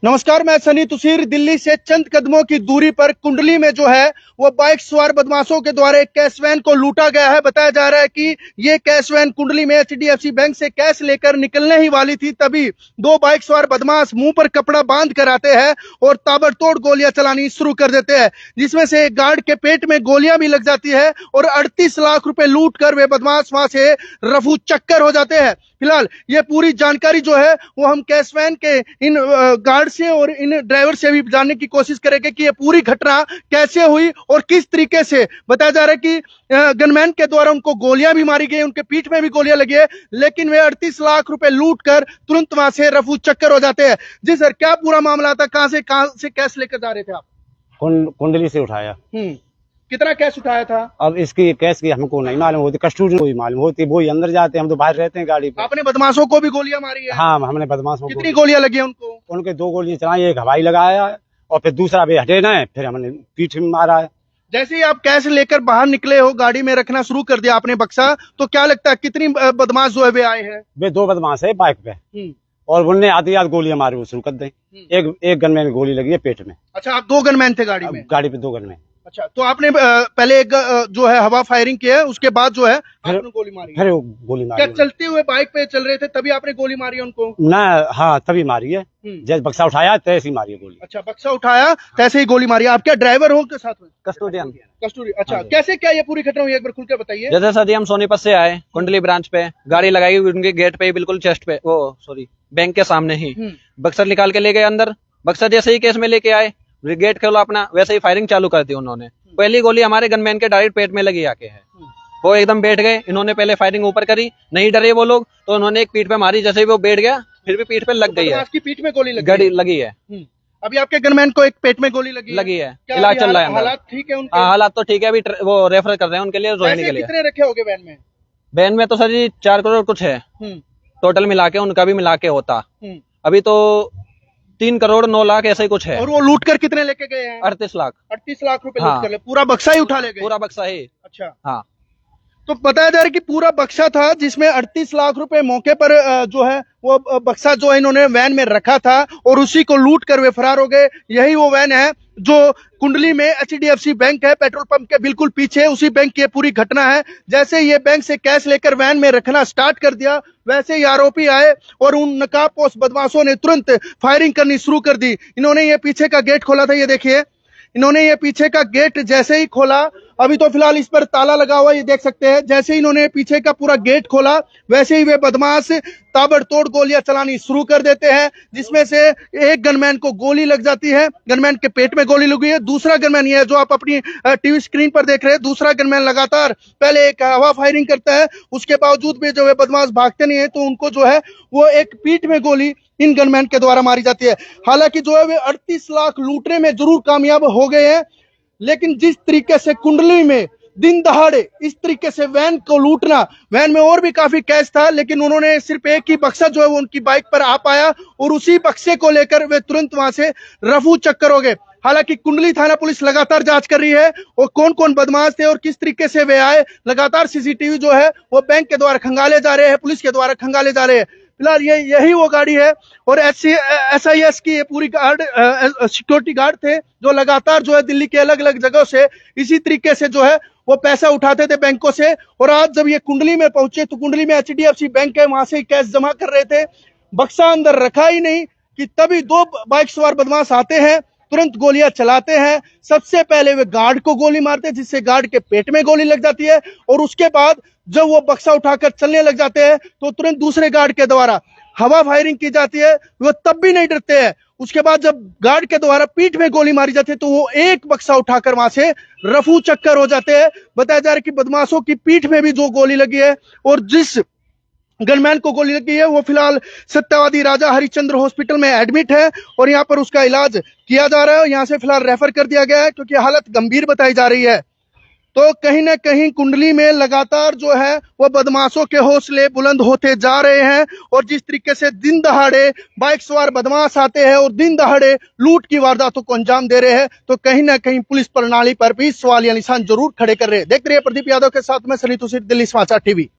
नमस्कार, मैं सनी तुसीर। दिल्ली से चंद कदमों की दूरी पर कुंडली में जो है वो बाइक सवार बदमाशों के द्वारा एक कैश वैन को लूटा गया है। बताया जा रहा है कि ये कैश वैन कुंडली में एचडीएफसी बैंक से कैश लेकर निकलने ही वाली थी, तभी दो बाइक सवार बदमाश मुंह पर कपड़ा बांध कर आते हैं और ताबड़तोड़ गोलियां चलानी शुरू कर देते हैं, जिसमें से एक गार्ड के पेट में गोलियां भी लग जाती है और 38 लाख रुपए लूट कर वे बदमाश वहां से रफू चक्कर हो जाते हैं। फिलहाल ये पूरी जानकारी जो है वो हम कैश वैन के इन गार्ड से और इन ड्राइवर से भी जानने की कोशिश करेंगे कि ये पूरी घटना कैसे हुई और किस तरीके से। बताया जा रहा है कि गनमैन के द्वारा उनको गोलियां भी मारी गई, उनके पीठ में भी गोलियां लगी है, लेकिन वे 38 लाख रुपए लूट कर तुरंत वहां से रफू चक्कर हो जाते हैं। जी सर, क्या पूरा मामला था? कहां से कैश लेकर जा रहे थे आप? कुंडली से उठाया। कितना कैश उठाया था? अब इसकी कैश की हमको नहीं मालूम होती, कस्टडी को ही मालूम होती, वो ही अंदर जाते हैं, हम तो बाहर रहते हैं गाड़ी पे। आपने बदमाशों को भी गोलियां मारी है? हाँ, हमने बदमाशों को। कितनी गोलियां लगी है उनको? उनके 2 गोलियां चलाई, एक हवाई लगाया और फिर दूसरा भी हटे ना, फिर हमने पीठ में मारा है। जैसे ही आप कैश लेकर बाहर निकले हो, गाड़ी में रखना शुरू कर दिया आपने बक्सा, तो क्या लगता है कितनी बदमाश जो है वे आए हैं? वे 2 बदमाश है बाइक पे और उनने आधी गोलियां मारी, वो शुरू कर दी। एक गन में गोली लगी है पेट में। अच्छा, आप 2 गनमैन थे गाड़ी में? गाड़ी पे 2 गन में। अच्छा, तो आपने पहले एक जो है हवा फायरिंग की है, उसके बाद जो है आपने गोली मारी? फिर गोली मारी। क्या चलते हुए बाइक पे चल रहे थे तभी आपने गोली मारी है उनको? ना, हाँ, तभी मारी है। जैसे बक्सा उठाया तैसे ही मारी है गोली। अच्छा, बक्सा उठाया तैसे ही गोली मारी। आप क्या ड्राइवर हो के साथ में? कस्टोडियन। कस्टोडी। अच्छा, कैसे क्या ये पूरी घटना हुई, एक बार खुल के बताइए। जैसे सर जी हम सोनीपत से आए, कुंडली ब्रांच पे गाड़ी लगाई, उनके गेट पे ही बिल्कुल चेस्ट पे, वो सॉरी बैंक के सामने ही बक्सर निकाल के ले गए अंदर। बक्सर जैसे ही केस में लेके आए, गेट खोला अपना, वैसे ही फायरिंग चालू कर दी उन्होंने। पहली गोली हमारे गनमैन के डायरेक्ट पेट में लगी आके है, वो एकदम बैठ गए। इन्होंने पहले फायरिंग ऊपर करी, नहीं डरे वो लोग, तो उन्होंने एक पीठ पे मारी, जैसे ही वो बैठ गया फिर भी पीठ पे लग गई है। आपकी पीठ में गोली लगी है। अभी आपके गनमैन को एक पेट में गोली लगी है। इलाज चल रहा है। हालात ठीक है उनके? हालात तो ठीक है, अभी वो रेफर कर रहे हैं उनके लिए, रोहिणी के लिए। कितने रखे होगे वैन में? वैन में तो सर जी 4 करोड़ कुछ है टोटल मिला के, उनका भी मिला के होता। अभी तो 3 करोड़ 9 लाख ऐसा ही कुछ है। और वो लूट कर कितने लेके गए हैं? 38 लाख। 38 लाख रुपए हाँ। लूट कर ले, पूरा बक्सा ही उठा ले गए? पूरा बक्सा ही। अच्छा, हाँ। तो बताया जा रहा है कि पूरा बक्सा था जिसमें 38 लाख रुपए मौके पर जो है वो बक्सा जो है इन्होंने वैन में रखा था और उसी को लूट कर वे फरार हो गए। यही वो वैन है जो कुंडली में एचडीएफसी बैंक है, पेट्रोल पंप के बिल्कुल पीछे उसी बैंक की पूरी घटना है। जैसे ये बैंक से कैश लेकर वैन में रखना स्टार्ट कर दिया, वैसे ही आरोपी आए और उन नकाबपोश बदमाशों ने तुरंत फायरिंग करनी शुरू कर दी। इन्होंने ये पीछे का गेट खोला था, ये देखिए, इन्होंने ये पीछे का गेट जैसे ही खोला, अभी तो फिलहाल इस पर ताला लगा हुआ, ये देख सकते हैं। जैसे ही इन्होंने पीछे का पूरा गेट खोला, वैसे ही वे बदमाश ताबड़तोड़ गोलियां चलानी शुरू कर देते हैं, जिसमें से एक गनमैन को गोली लग जाती है, गनमैन के पेट में गोली लगी है। दूसरा गनमैन, ये जो आप अपनी टीवी स्क्रीन पर देख रहे हैं, दूसरा गनमैन लगातार पहले एक हवा फायरिंग करता है, उसके बावजूद भी जो है बदमाश भागते नहीं है, तो उनको जो है वो एक पीठ में गोली इन गनमैन के द्वारा मारी जाती है। हालांकि जो है वे 38 लाख लूटने में जरूर कामयाब हो गए हैं, लेकिन जिस तरीके से कुंडली में दिन दहाड़े इस तरीके से वैन को लूटना, वैन में और भी काफी कैश था, लेकिन उन्होंने सिर्फ एक ही बक्सा जो है वो उनकी बाइक पर आ पाया और उसी बक्से को लेकर वे तुरंत वहां से रफू चक्कर हो गए। हालांकि कुंडली थाना पुलिस लगातार जांच कर रही है और कौन कौन बदमाश थे और किस तरीके से वे आए, लगातार सीसीटीवी जो है वो बैंक के द्वारा खंगाले जा रहे हैं, पुलिस के द्वारा खंगाले जा रहे हैं। फिलहाल यही वो गाड़ी है और SIS की ये पूरी गार्ड सिक्योरिटी गार्ड थे जो लगातार जो है दिल्ली के अलग अलग जगहों से इसी तरीके से जो है वो पैसा उठाते थे बैंकों से। और आज जब ये कुंडली में पहुंचे तो कुंडली में HDFC बैंक है, वहां से ही कैश जमा कर रहे थे, बक्सा अंदर रखा ही नहीं कि तभी 2 बाइक सवार बदमाश आते हैं, तुरंत गोलियां चलाते हैं। सबसे पहले वे गार्ड को गोली मारते हैं, जिससे गार्ड के पेट में गोली लग जाती है और उसके बाद जब वो बक्सा उठाकर चलने लग जाते हैं तो तुरंत दूसरे गार्ड के द्वारा हवा फायरिंग की जाती है, वो तब भी नहीं डरते हैं। उसके बाद जब गार्ड के द्वारा पीठ में गोली मारी जाती है तो वो एक बक्सा उठाकर वहां से रफू चक्कर हो जाते हैं। बताया जा रहा है कि बदमाशों की पीठ में भी जो गोली लगी है और जिस गनमैन को गोली लगी है वो फिलहाल सत्यवादी राजा हरिश्चंद्र हॉस्पिटल में एडमिट है और यहाँ पर उसका इलाज किया जा रहा है। यहाँ से फिलहाल रेफर कर दिया गया है क्योंकि हालत गंभीर बताई जा रही है। तो कहीं ना कहीं कुंडली में लगातार जो है वो बदमाशों के हौसले बुलंद होते जा रहे हैं और जिस तरीके से दिन दहाड़े बाइक सवार बदमाश आते हैं और दिन दहाड़े लूट की वारदातों को अंजाम दे रहे हैं, तो कहीं ना कहीं पुलिस प्रणाली पर भी सवालिया निशान जरूर खड़े कर रहे हैं। देख रहे हैं प्रदीप यादव के साथ में सनी तुसीर, दिल्ली समाचार टीवी।